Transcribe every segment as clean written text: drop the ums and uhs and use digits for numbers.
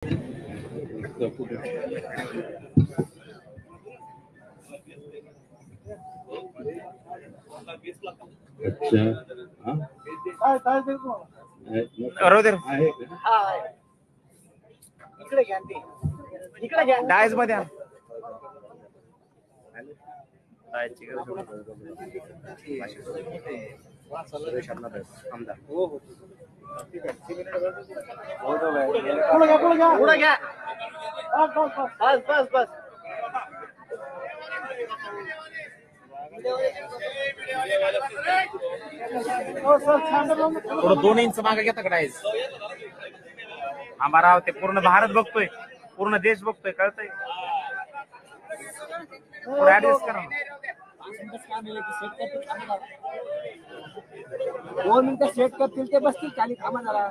अच्छा डायस मध्ये थोडं 2 इंच मागे घेता का डायस? आम्हाला ते पूर्ण भारत बघतोय, पूर्ण देश बघतोय, कळतंय? ऍडजस्ट करा. 2 मिनिटं सेट करतील ते बसतील खाली. थांबा जरा.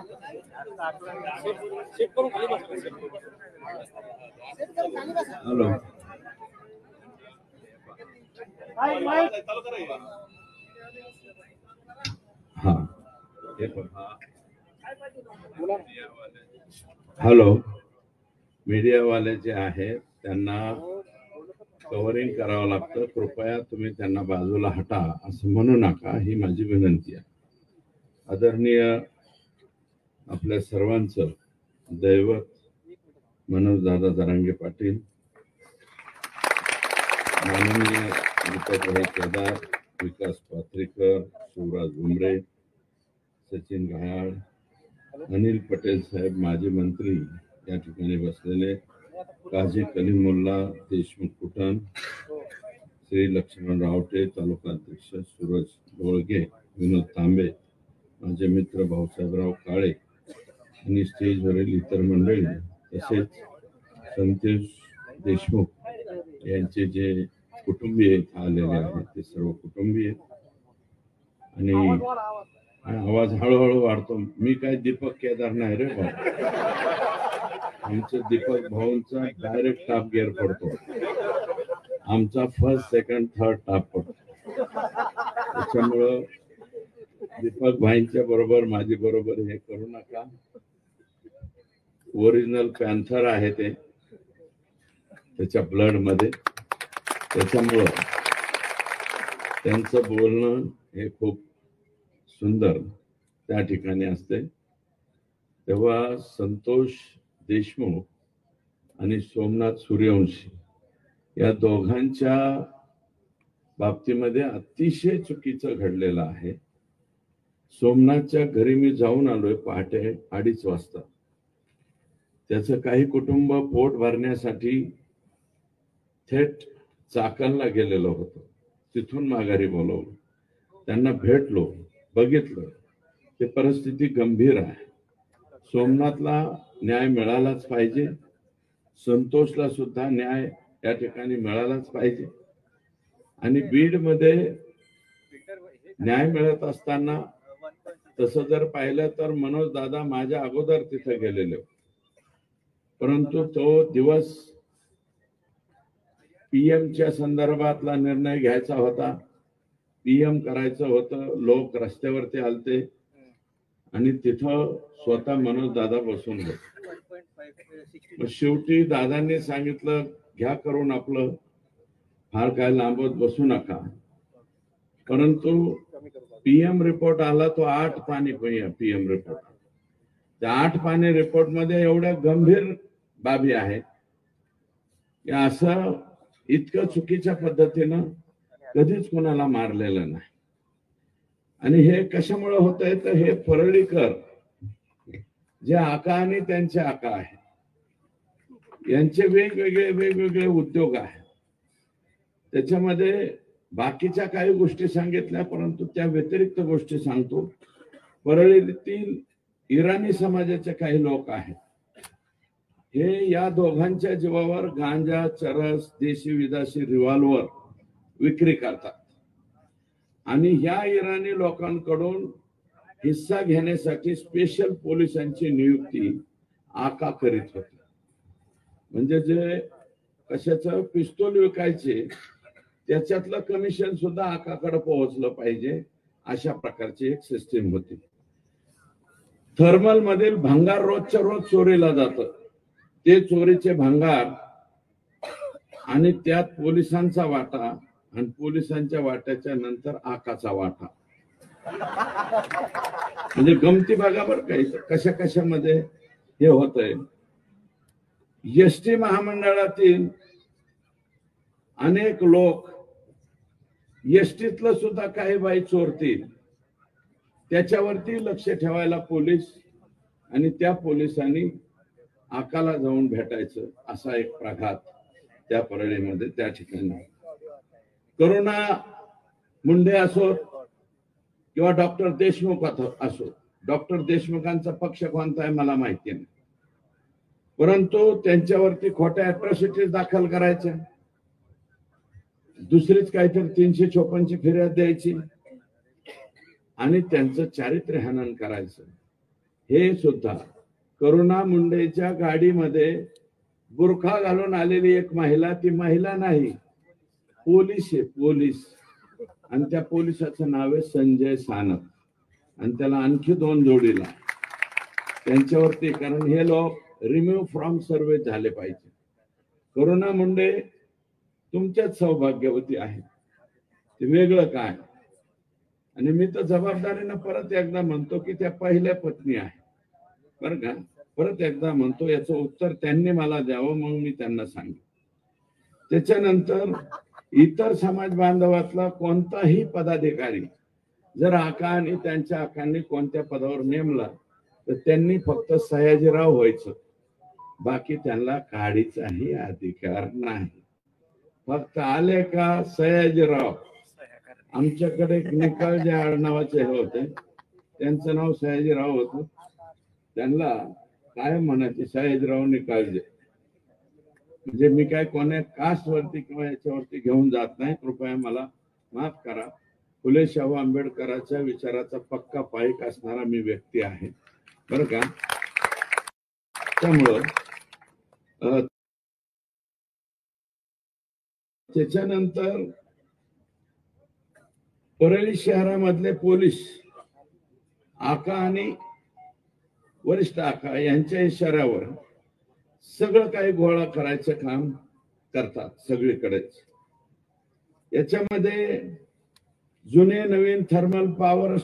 सेट करून खाली बसा. हॅलो हा हॅलो मीडियावाले जे आहेत त्यांना कव्हरिंग करावं लागतं. कृपया तुम्ही त्यांना बाजूला हटा असं म्हणू नका, ही माझी विनंती आहे. आदरणीय आपल्या सर्वांचं दैवत मनोजदादा जरांगे पाटील, माननीय दीपकभाई केदार, विकास पात्रीकर, शिवराज उमरे, सचिन घायाळ, अनिल पटेल साहेब, माजी मंत्री या ठिकाणी बसलेले, काझी कलीमुल्ला, देशमुख कुटन, श्री लक्ष्मण रावटे, तालुका अध्यक्ष सूरज डोळगे, विनोद तांबे, माझे मित्र भाऊसाहेबराव काळे आणि स्टेजवरील इतर मंडळी, तसेच संतोष देशमुख यांचे जे कुटुंबीय आलेले आहेत ते सर्व कुटुंबीय. आणि आवाज हळूहळू वाढतो. मी काय दीपक केदार नाही रे भाऊ, आमचं दीपक भाऊंचा डायरेक्ट टॉप गिअर पडतो, आमचा फर्स्ट सेकंड थर्ड टॉप पडतो. त्याच्यामुळं दीपक भाईंच्या बरोबर माझी बरोबर हे करू नका. ओरिजिनल पॅन्थर आहे ते त्याच्या ब्लड मध्ये, त्याच्यामुळं त्यांचं बोलणं हे खूप सुंदर त्या ठिकाणी असते. तेव्हा संतोष देशमुख आणि सोमनाथ सूर्यवंशी या दोघांच्या बाबतीमध्ये अतिशय चुकीचं घडलेलं आहे. सोमनाथच्या घरी मी जाऊन आलोय पहाटे 2:30 वाजता. त्याचं काही कुटुंब पोट भरण्यासाठी थेट चाकणला गेलेलं होतं, तिथून माघारी बोलवलं, त्यांना भेटलो, बघितलं, ते परिस्थिती गंभीर आहे. सोमनाथला न्याय मिळालाच पाहिजे, संतोषला सुद्धा न्याय या ठिकाणी मिळालाच पाहिजे. आणि बीड मध्ये न्याय मिळत असताना तसं जर पाहिलं तर मनोज दादा माझ्या अगोदर तिथे गेलेले, परंतु तो दिवस पीएमच्या संदर्भातला निर्णय घ्यायचा होता, पीएम करायचं होतं. लोक रस्त्यावरती आलते आणि तिथं स्वतः मनोज दादा बसून होते. शेवटी दादांनी सांगितलं घ्या करून आपलं, फार काय लांबत बसू नका. परंतु पीएम रिपोर्ट आला तो 8 पानी पीएम रिपोर्ट. त्या 8 पानी रिपोर्ट मध्ये एवढ्या गंभीर बाबी आहेत की असं इतकं चुकीच्या पद्धतीनं कधीच कोणाला मारलेलं नाही. आणि हे कशामुळे होत आहे तर हे परळीकर जे आका आणि त्यांचे आका आहेत यांचे वेगवेगळे उद्योग आहेत. त्याच्यामध्ये बाकीच्या काही गोष्टी सांगितल्या, परंतु त्या व्यतिरिक्त गोष्टी सांगतो. परळीतील इराणी समाजाचे काही लोक आहेत, हे या दोघांच्या जीवावर गांजा, चरस, देशी विदेशी रिव्हॉल्वर विक्री करतात. आणि या इराणी लोकांकडून हिस्सा घेण्यासाठी स्पेशल पोलिसांची नियुक्ती आका करीत होते. म्हणजे जे कशाचं पिस्तूल विकायचे त्याच्यातलं कमिशन सुद्धा आकाकडे पोहोचलं पाहिजे, अशा प्रकारची एक सिस्टीम होती. थर्मल मधील भंगार रोजच्या रोज चोरीला जातं. ते चोरीचे भंगार आणि त्यात पोलिसांचा वाटा आणि पोलिसांच्या वाट्याच्या नंतर आकाचा वाटा. म्हणजे गमती बघा बरं काही कशा कशामध्ये हे होत आहे. एसटी महामंडळातील अनेक लोक एसटीतलं सुद्धा काही बाई चोरतील त्याच्यावरती लक्ष ठेवायला पोलीस आणि त्या पोलिसांनी आकाला जाऊन भेटायचं असा एक प्रघात त्या परळीमध्ये त्या ठिकाणी. करुणा मुंडे असो किंवा डॉक्टर देशमुख असो, डॉक्टर देशमुखांचा पक्ष कोणता आहे मला माहिती नाही, परंतु त्यांच्यावरती खोट्या अॅट्रॉसिटीज दाखल करायच्या, दुसरीच काहीतरी 354ची फिर्याद द्यायची आणि त्यांचं चारित्र्य हनन करायचं. हे सुद्धा करुणा मुंडेच्या गाडीमध्ये बुरखा घालून आलेली एक महिला, ती महिला नाही पोलीस आहे, पोलीस. आणि त्या पोलिसाचं नाव आहे संजय सानप आणि त्याला आणखी 2 जोडीला त्यांच्यावरती, कारण हे लोक रिम्यूव्ह फ्रॉम सर्व्हिस झाले पाहिजे. करुणा मुंडे तुमच्याच सौभाग्यवती आहे, ते वेगळं काय. आणि मी तर जबाबदारीनं परत एकदा म्हणतो की त्या पहिल्या पत्नी आहे बरं का, परत एकदा म्हणतो, याचं उत्तर त्यांनी मला द्यावं, मग मी त्यांना सांगेन. त्याच्यानंतर इतर समाज बांधवातला कोणताही पदाधिकारी जर आका आणि त्यांच्या आकांनी कोणत्या पदावर नेमला तर त्यांनी फक्त सयाजीराव व्हायचं, बाकी त्यांना काढीचाही अधिकार नाही. फक्त आले का सयाजीराव. आमच्याकडे एक निकाळजे आडनावाचे हे होते, त्यांचं नाव सयाजीराव होतं, त्यांना काय म्हणायचे सयाजीराव निकाळजे. म्हणजे मी काय कोण्या कास्ट वरती किंवा याच्यावरती घेऊन जात नाही, कृपया मला माफ करा. फुले शाहू आंबेडकरांच्या विचाराचा पक्का पाईक असणारा मी व्यक्ती आहे बरं का. त्यामुळं त्याच्यानंतर परळी शहरामधले पोलीस आका आणि वरिष्ठ आका यांच्या इशाऱ्यावर सगळं काही गोळा करायचं काम करतात सगळीकडेच. याच्यामध्ये जुने नवीन थर्मल पॉवर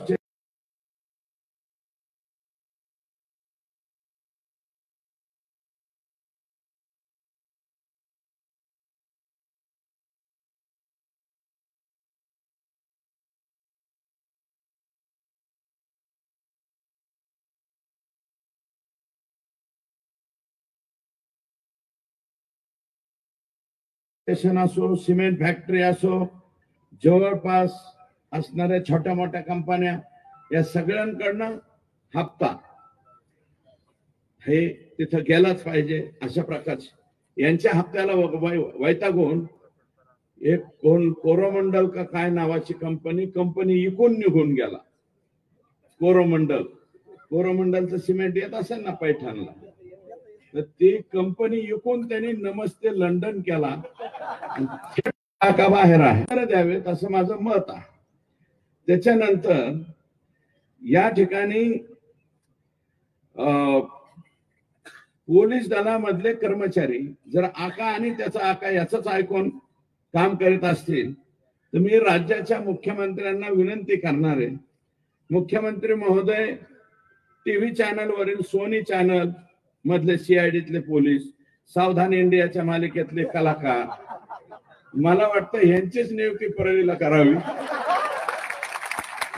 स्टेशन असो, सिमेंट फॅक्टरी असो, जवळपास असणाऱ्या छोट्या मोठ्या कंपन्या, या सगळ्यांकडनं हप्ता हे तिथं गेलाच पाहिजे अशा प्रकारचे यांच्या हप्त्याला वैतागून एक कोरोमंडल का काय नावाची कंपनी इकून निघून गेला. कोरोमंडलचं सिमेंट येत असेल ना पैठणला, तर ती कंपनी इकून त्यांनी नमस्ते लंडन केला, बाहेर आहे द्यावेत असं माझं मत आहे. त्याच्यानंतर या ठिकाणी पोलीस दलामधले कर्मचारी जर आका आणि त्याचा आका याच ऐकून काम करीत असतील तर मी राज्याच्या मुख्यमंत्र्यांना विनंती करणार आहे, मुख्यमंत्री महोदय, टीव्ही चॅनल वरील सोनी चॅनल मधले सीआयडीतले पोलीस, सावधान इंडियाच्या मालिकेतले कलाकार, मला वाटतं यांचीच नियुक्ती परळीला करावी.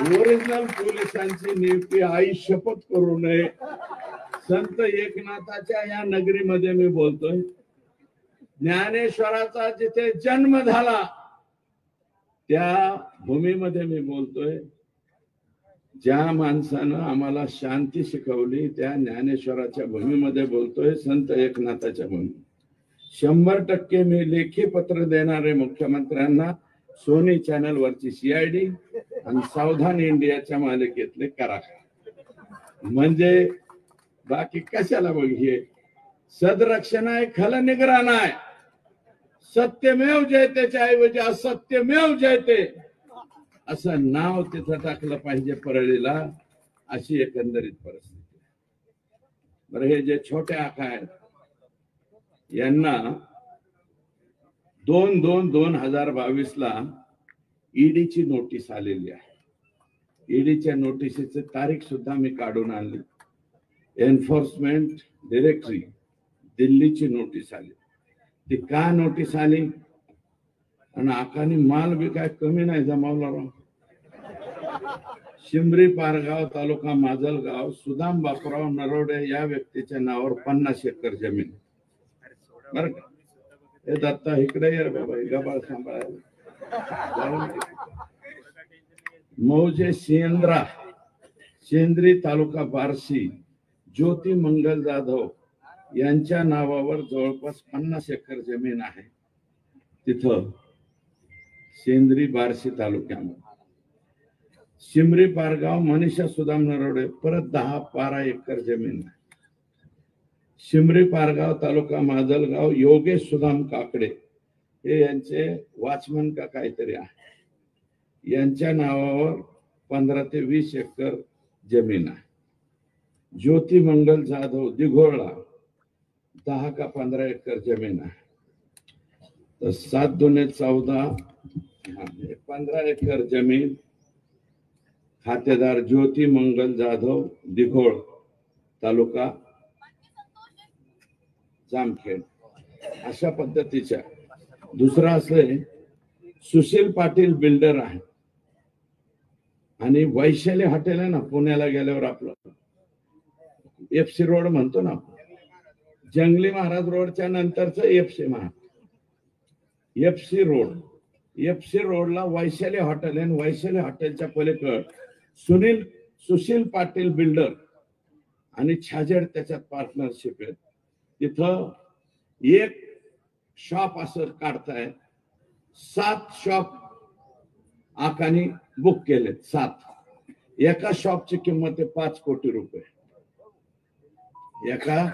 ओरिजिनल पोलिसांची नियुक्ती आई शपथ करू नये. संत एकनाथाच्या या नगरीमध्ये मी बोलतोय, ज्ञानेश्वराचा जिथे जन्म झाला त्या भूमीमध्ये मी बोलतोय, ज्या माणसानं आम्हाला शांती शिकवली त्या ज्ञानेश्वराच्या भूमीमध्ये बोलतोय, संत एकनाथाच्या भूमी. 100% मी लेखी पत्र देणारे मुख्यमंत्र्यांना, सोनी चॅनल वरची सीआयडी आणि सावधान इंडियाच्या मालिकेतले करा. म्हणजे बाकी कशाला बघिये. सदरक्षणाय खल निग्रहणाय, सत्यमेव जयतेच्या ऐवजी असत्यमेव जयते असं नाव तिथं टाकलं पाहिजे परळीला, अशी एकंदरीत परिस्थिती. बरं, हे जे छोटे आका आहेत यांना 2/2/2022 ईडीची नोटीस आलेली आहे. ईडीच्या नोटिसीची तारीख सुद्धा मी काढून आणली. एन्फोर्समेंट डायरेक्टरी दिल्लीची नोटीस आली. ती का नोटीस आली? आणि आकानी माल बी काय कमी नाही जमावला राव. शिंबरी पारगाव तालुका माजलगाव सुदाम बापूराव नरोडे या व्यक्तीच्या नावावर 50 एकर जमीन. बरं का? हे दत्ता इकडे ये रे बाबा, गबाळ सांभाळायला. मौजे सेंद्री तालुका बार्शी ज्योती मंगल जाधव यांच्या नावावर जवळपास 50 एकर जमीन आहे. तिथं सेंद्री बार्शी तालुक्यामध्ये शिमरी पारगाव मनीषा सुदाम नरोडे परत 10-12 एकर जमीन आहे. शिमरी पारगाव तालुका माजलगाव योगेश सुदाम काकडे हे यांचे वॉचमन का काहीतरी आहे. यांच्या नावावर 15 ते 20 एकर जमीन आहे. ज्योती मंगल जाधव दिघोळला 10 का 15 एकर जमीन आहे. तर 7 दुने 14 15 एकर जमीन. खातेदार ज्योती मंगल जाधव दिघोळ तालुका जामखेड. अशा पद्धतीच्या. दुसरा असले सुशील पाटील बिल्डर आहे आणि वैशाली हॉटेल आहे ना पुण्याला गेल्यावर आपलं FC रोड म्हणतो ना आपण, जंगली महाराज रोडच्या नंतरच FC रोड. FC रोडला वैशाली हॉटेल आहे. वैशाली हॉटेलच्या पलीकड सुशील पाटील बिल्डर आणि छाजेड त्याच्यात पार्टनरशिप आहे. तिथं एक शॉप असं काढताय. 7 शॉप आकानी बुक केले. 7. एका शॉपची किंमत आहे 5 कोटी रुपये. एका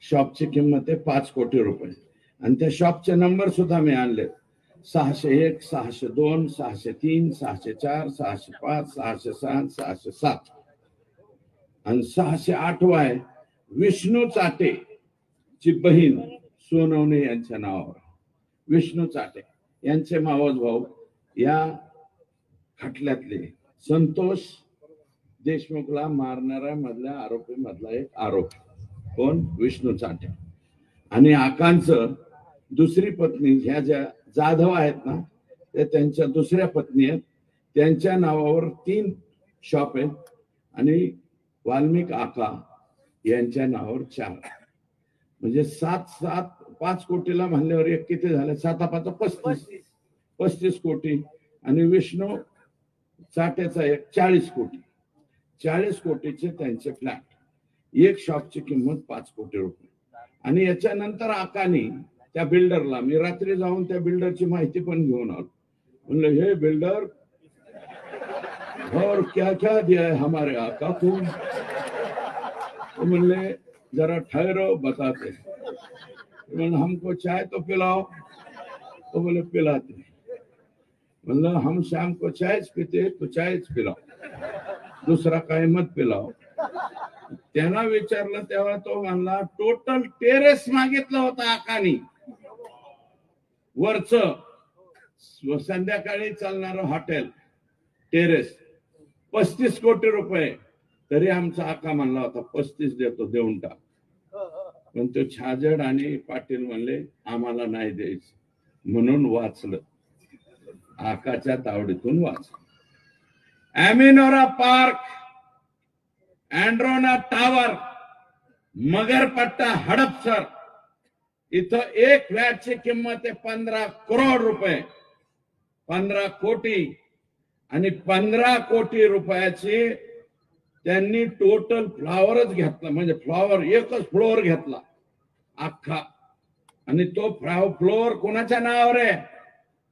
शॉपची किंमत आहे 5 कोटी रुपये. आणि त्या शॉपचे नंबर सुद्धा मी आणले. 601, 602, 603, 604, 605, 606, 607 आणि 608 आहे विष्णू चाटे ची बहीण सोनवणे यांच्या नावावर. विष्णू चाटे यांचे मावस भाऊ या खटल्यातले संतोष देशमुखला मारणाऱ्या मधल्या आरोपी मधला एक आरोपी. कोण? विष्णू चाटे. आणि आकांचं दुसरी पत्नी ह्या ज्या जाधव आहेत ना ते त्यांच्या दुसऱ्या पत्नी आहेत. त्यांच्या नावावर 3 शॉप आहेत आणि वाल्मिक आका यांच्या नावावर 4. म्हणजे 5 कोटीला म्हणल्यावर एक किती झाले? 7-5 35 कोटी. आणि विष्णू चाटेचा एक 40 कोटी. 40 कोटीचे त्यांचे फ्लॅट. एक शॉपची किंमत 5 कोटी रुपये. आणि याच्यानंतर आकानी त्या बिल्डरला, मी रात्री जाऊन त्या बिल्डरची माहिती पण घेऊन आलो. म्हणलं हे बिल्डर और क्या क्या दिया है हमारे आका को? तो म्हणले जरा ठहरो बताते. म्हणलं हमको चाय तो पिलाओ. तो बोले पिलाते. म्हणलं हम शाम को चाय पीते तो चाय पिलाओ, दुसरा काही मत पिलाओ. त्यांना विचारलं तेव्हा तो म्हणला टोटल टेरेस मागितलं होतं आकानी. वरच संध्याकाळी चालणारं हॉटेल टेरेस 35 कोटी रुपये. तरी आमचा आका म्हणला होता 35 देतो, देऊन टाक. पण तो छाजड आणि पाटील म्हणले आम्हाला नाही द्यायचं. म्हणून वाचलं, आकाच्या तावडीतून वाचलं. अमिनोरा पार्क, अँड्रोना टावर, मगरपट्टा हडपसर इथं एक फ्लॅटची किंमत आहे 15 करोड रुपये. 15 कोटी. आणि 15 कोटी रुपयाची त्यांनी टोटल फ्लॉवरच घेतला. म्हणजे फ्लॉवर एकच फ्लोअर घेतला अख्खा. आणि तो फ्लोअर कोणाच्या नावावर आहे?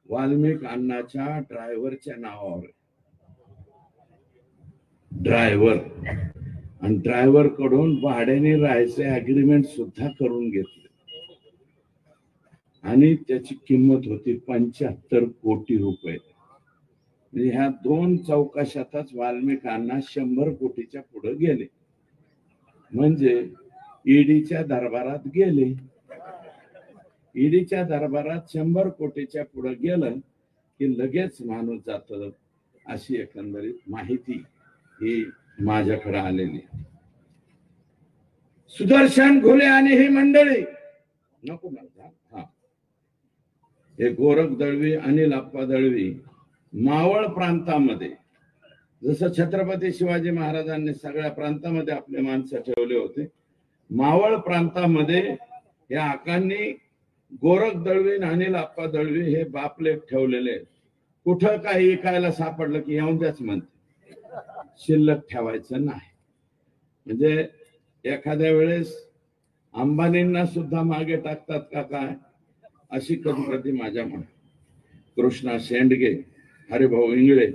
वाल्मिक अण्णाच्या ड्रायव्हरच्या नावावर. ड्रायव्हर. आणि ड्रायव्हर कडून भाड्याने राहायचे अग्रीमेंट सुद्धा करून घेतले. आणि त्याची किंमत होती 75 कोटी रुपये. म्हणजे ह्या 2 चौकशातच वाल्मिक अण्णा 100 कोटीच्या पुढे गेले. म्हणजे ईडीच्या दरबारात गेले. ईडीच्या दरबारात 100 कोटीच्या पुढे गेलं की लगेच माणूस जात, अशी एकंदरीत माहिती ही माझ्याकडे आलेली. सुदर्शन घुले आणि ही मंडळी नको मला, हा, हे गोरख दळवी, अनिल आप्पा दळवी मावळ प्रांतामध्ये, जसं छत्रपती शिवाजी महाराजांनी सगळ्या प्रांतामध्ये आपले माणसं ठेवले होते, मावळ प्रांतामध्ये या आकांनी गोरख दळवी आणि अनिल आप्पा दळवी हे बापलेख ठेवलेले. कुठं काही ऐकायला सापडलं की येऊन द्याच म्हणते, शिल्लक ठेवायचं नाही. म्हणजे एखाद्या वेळेस अंबानींना सुद्धा मागे टाकतात का काय, अशी कधी कधी माझ्या मनात. कृष्णा शेंडगे, हरिभाऊ इंगळे,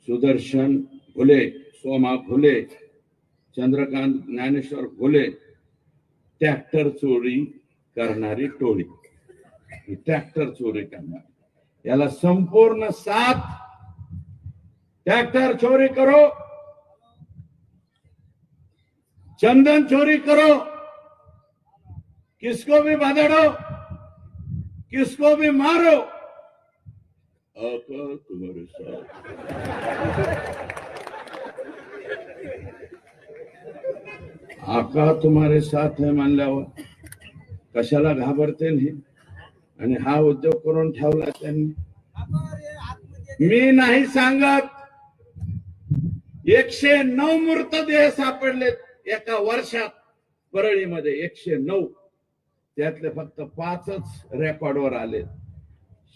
सुदर्शन घुले, सोमा घुले, चंद्रकांत ज्ञानेश्वर घुले, ट्रॅक्टर चोरी करणारी टोळी, ट्रॅक्टर चोरी करणारी, याला संपूर्ण साथ. ट्रैक्टर चोरी करो, चंदन चोरी करो, किसको भी बदड़ो, किसको भी मारो, आका तुम्हारे साथ. आका तुम्हारे साथ है म्हणल्यावर कशाला घाबरते नाही. आणि हा उद्योग करून ठेवला त्यांनी. मी नाही सांगत, 109 मृतदेह सापडलेत एका वर्षात परळीमध्ये. 109, त्यातले फक्त 5च रेकॉर्डवर आले.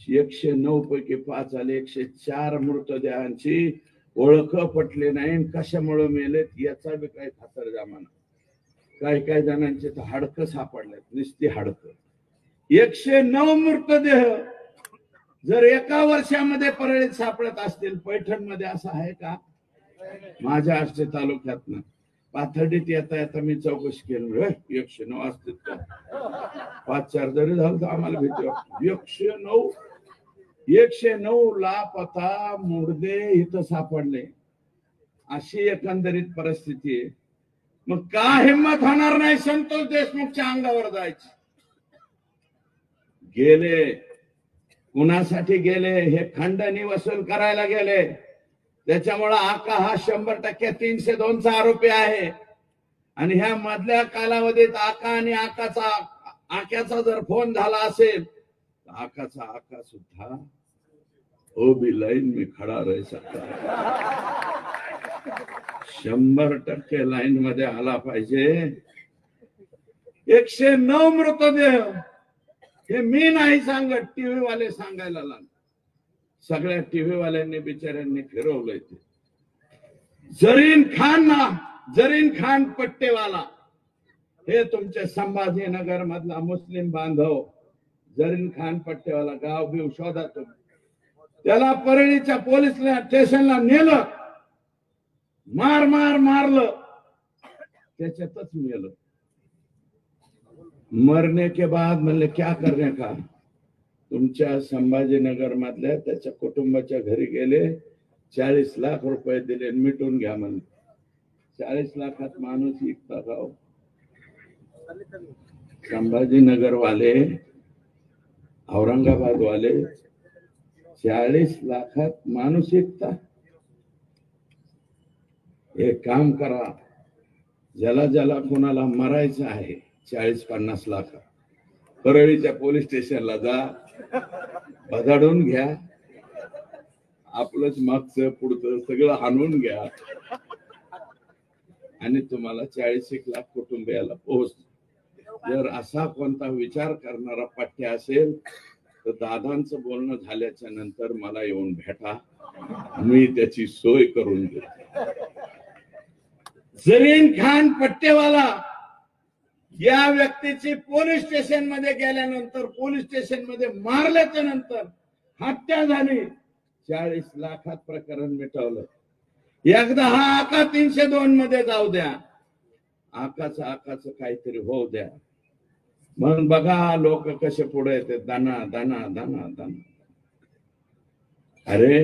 109 पैकी 5 आले. 104 मृतदेहांची ओळख पटली नाही. कशामुळे मेलेत याचा बी काही खातरजमा नाही. काही जणांचे तर हाडकं सापडलेत, नुसती हाडकं. 109 मृतदेह जर एका वर्षामध्ये परळीत सापडत असतील, पैठणमध्ये असं आहे का? माझ्या आष्टे तालुक्यात ना पाथर्डीत येता येता मी चौकशी केली, 109 असतील का? 5-4 जरी झालं तर आम्हाला भीती वाटते. 109 लापता मुर्दे इथं सापडले. अशी एकंदरीत परिस्थिती आहे. मग का हिंमत होणार नाही संतोष देशमुखच्या अंगावर जायची? गेले, कुणासाठी गेले? हे खंडणी वसूल करायला गेले. त्याच्यामुळे आका हा 100% 302चा आरोपी आहे. आणि ह्या मधल्या कालावधीत आका आणि आक्याचा जर फोन झाला असेल तर आका सुद्धा ओ भी लाइन में खड़ा रह सकता है. 100% लाईन मध्ये आला पाहिजे. 109 मृतदेह हे मी नाही सांगत, टीव्ही वाले सांगायला लागले. सगळ्या टीव्ही वाल्यांनी बिचाऱ्यांनी फिरवलंय ते. जरीन खान पट्टेवाला हे तुमच्या संभाजीनगर मधला मुस्लिम बांधव, जरीन खान पट्टेवाला, गाव बिव शोधा तुम्ही. त्याला परळीच्या पोलीस स्टेशनला नेलं, मारलं, त्याच्यातच मेलं. मरने के बाद म्हणले क्या करने का? तुमच्या संभाजीनगर मधल्या त्याच्या कुटुंबाच्या घरी गेले, 40 लाख रुपये दिले, मिटून घ्या म्हणले. 40 लाखात माणूस विकता का? संभाजीनगर वाले, औरंगाबाद वाले 40 लाखात माणूस विकता? एक काम करा, ज्याला कोणाला मरायचं आहे 40-50 लाख, परळीच्या पोलीस स्टेशनला जा, बदाडून घ्या, आपलंच मागचं पुढचं सगळं हाणून घ्या आणि तुम्हाला 40 लाख कुटुंबियाला पोहोच. जर असा कोणता विचार करणारा पट्ट्या असेल तर दादांचं बोलणं झाल्याच्या नंतर मला येऊन भेटा, मी त्याची सोय करून देतो. जरीन खान पट्टेवाला या व्यक्तीची पोलीस स्टेशन मध्ये गेल्यानंतर, पोलीस स्टेशन मध्ये मारल्याच्या नंतर हत्या झाली. 40 लाखात प्रकरण मिटवलं. एकदा हा आका 302 मध्ये जाऊ द्या, आकाचं काहीतरी होऊ द्या. म्हणून बघा लोक कसे पुढे येते, दाना. अरे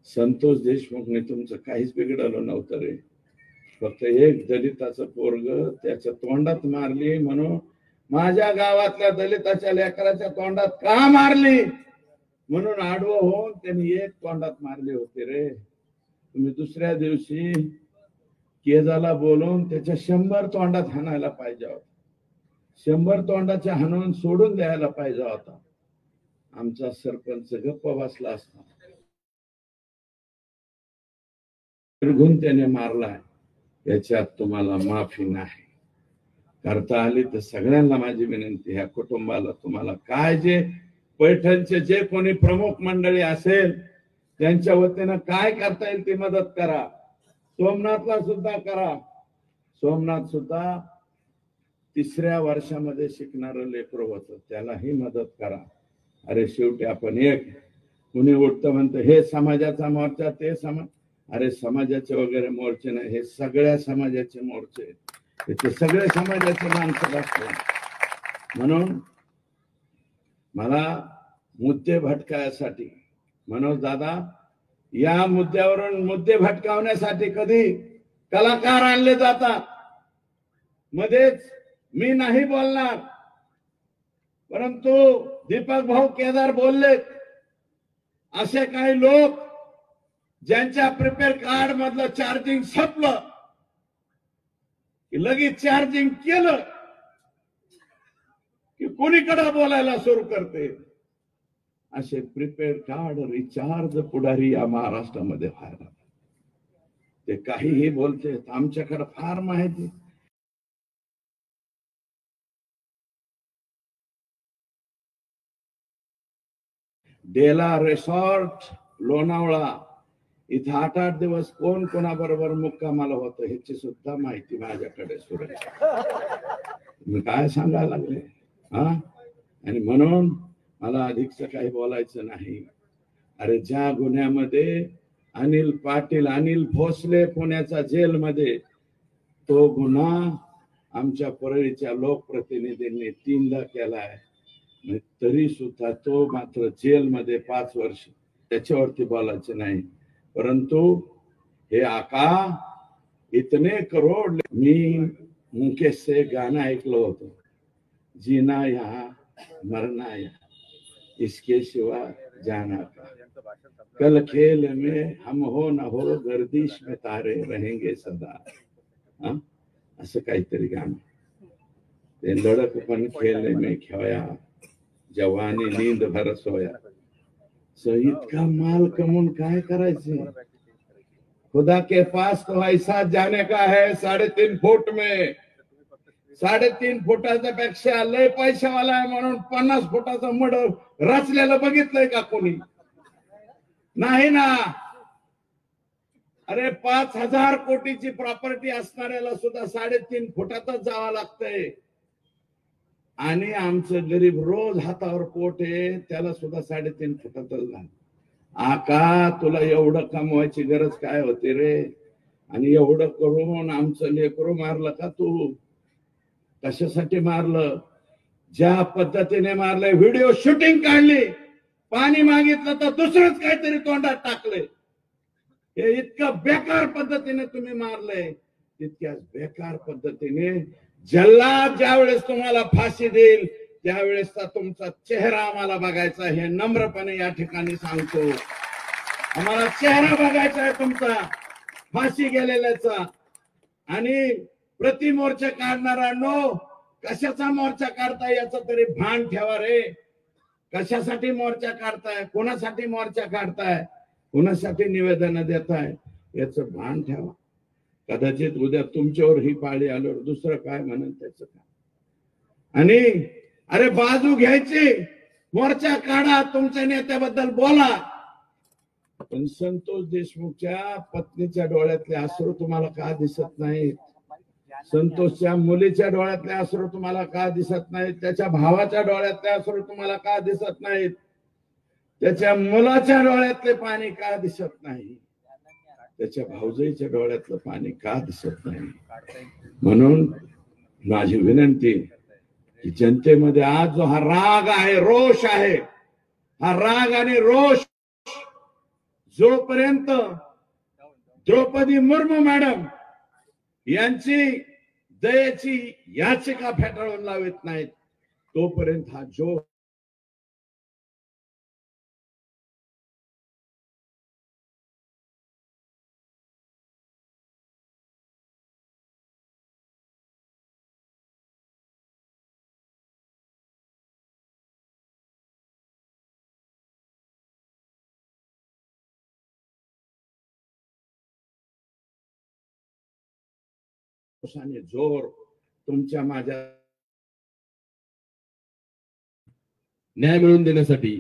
संतोष देशमुखने तुमचं काहीच बिघडलं नव्हतं रे. फक्त एक दलिताचं पोरग त्याच्या तोंडात मारली म्हणून माझ्या गावातल्या दलिताच्या लेकराच्या तोंडात का मारली म्हणून आडवं होऊन त्यांनी एक तोंडात मारले होते रे. तुम्ही दुसऱ्या दिवशी केजाला बोलवून त्याच्या 100 तोंडात हाणायला पाहिजे होता. 100 तोंडाच्या हाणून सोडून द्यायला पाहिजे होता. आमचा सरपंच गप्प बसला असता. निर्घुण त्याने मारलाय, याच्यात तुम्हाला माफी नाही. करता आली तर सगळ्यांना माझी विनंती, ह्या कुटुंबाला तुम्हाला काय जे पैठणचे जे कोणी प्रमुख मंडळी असेल त्यांच्या वतीनं काय करता येईल ती मदत करा. सोमनाथला सुद्धा करा. सोमनाथ सुद्धा 3ऱ्या वर्षामध्ये शिकणारं लेकरं होतं, त्यालाही मदत करा. अरे शेवटी आपण एक, कुणी उठतं म्हणतं हे समाजाचा मोर्चा ते समाज, अरे समाजाचे वगैरे मोर्चे नाही, हे सगळ्या समाजाचे मोर्चे, ते सगळे समाजाचे माणसं असतात. म्हणून मला मुद्दे भटकायसाठी, मनोज दादा या मुद्द्यावरून मुद्दे भटकावण्यासाठी कधी कलाकार आणले जातात. मध्येच मी नाही बोलणार, परंतु दीपक भाऊ केदार बोलले. असे काही लोक ज्यांच्या प्रिपेअर कार्ड मधलं चार्जिंग संपलं की लगेच चार्जिंग केलं की कोणीकडे बोलायला सुरू करते. असे प्रिपेअर कार्ड रिचार्ज पुढारी या महाराष्ट्रामध्ये व्हायला, ते काहीही बोलते. आमच्याकडे फार माहिती. डेला रिसॉर्ट लोणावळा इथे 8-8 दिवस कोण कोणाबरोबर मुक्कामाला होतं ह्याची सुद्धा माहिती माझ्याकडे सुरू आहे. मी काय सांगायला लागले हा. आणि म्हणून मला अधिकच काही बोलायचं नाही. अरे ज्या गुन्ह्यामध्ये अनिल पाटील, अनिल भोसले पुण्याचा जेलमध्ये, तो गुन्हा आमच्या परळीच्या लोकप्रतिनिधींनी 3दा केलाय, तरी सुद्धा तो मात्र जेलमध्ये 5 वर्ष. त्याच्यावरती बोलायचं नाही. परंतु हे आका इतने करोड. मी मुकेश से गाणं ऐकलं होतं, जीना यहाँ मरना यहाँ इसके सिवा जाना का, कल खेल में हम हो न हो गर्दिश में तारे रहेंगे सदा. असं काहीतरी गाणं. ते लड़कपन खेलने में खोया, जवानी नींद भर सोया. इतका माल कमवून काय करायचे. खुदा के पास तो ऐसा जाने का है 3.5 फूट में. 3.5 फुटाच्या पेक्षा लय पैशावाला आहे म्हणून 50 फुटाचं मड रचलेलं बघितलंय का कोणी? नाही ना. अरे 5,000 कोटीची प्रॉपर्टी असणाऱ्याला सुद्धा 3.5 फुटातच जावं लागतंय. आणि आमचं गरीब रोज हातावर पोट आहे, त्याला सुद्धा 3.5 फुटातच झालं. आका तुला एवढं कमवायची गरज काय होती रे? आणि एवढं करून आमचं लेकरू मारलं का तू? कशासाठी मारलं? ज्या पद्धतीने मारलंय, व्हिडिओ शूटिंग काढली, पाणी मागितलं तर दुसरंच काहीतरी तोंडात टाकले. हे इतकं बेकार पद्धतीने तुम्ही मारलंय. तितक्याच बेकार पद्धतीने जल्लाद ज्यावेळेस तुम्हाला फाशी देईल त्यावेळेसचा तुमचा चेहरा आम्हाला बघायचा, हे नम्रपणे या ठिकाणी सांगतो. आम्हाला चेहरा बघायचा आहे तुमचा फाशी गेलेल्याचा. आणि प्रतिमोर्चा काढणाऱ्यांनो, कशाचा मोर्चा काढताय याचं तरी भान ठेवा रे. कशासाठी मोर्चा काढताय, कोणासाठी मोर्चा काढताय, कोणासाठी निवेदन देताय याचं भान ठेवा. कदाचित उद्या तुमच्यावर ही पाळी आल्यावर दुसरं काय म्हणेल त्याचं काय. आणि अरे बाजू घ्यायची, मोर्चा काढा, तुमच्या नेत्याबद्दल बोला. पण संतोष देशमुखच्या पत्नीच्या डोळ्यातले अश्रू तुम्हाला का दिसत नाहीत? संतोषच्या मुलीच्या डोळ्यातले अश्रू तुम्हाला का दिसत नाहीत? त्याच्या भावाच्या डोळ्यातले अश्रू तुम्हाला का दिसत नाहीत? त्याच्या मुलाच्या डोळ्यातले पाणी का दिसत नाही? त्याच्या भाऊजाईच्या डोळ्यातलं पाणी का दिसत नाही? म्हणून माझी विनंती की जनतेमध्ये आज जो हा राग आहे, रोष आहे, हा राग आणि रोष जोपर्यंत द्रौपदी मुर्मू मॅडम यांची दयेची याचिका फेटाळून लावत नाहीत तोपर्यंत हा जो जोर तुमच्या माझ्या न्याय मिळवून देण्यासाठी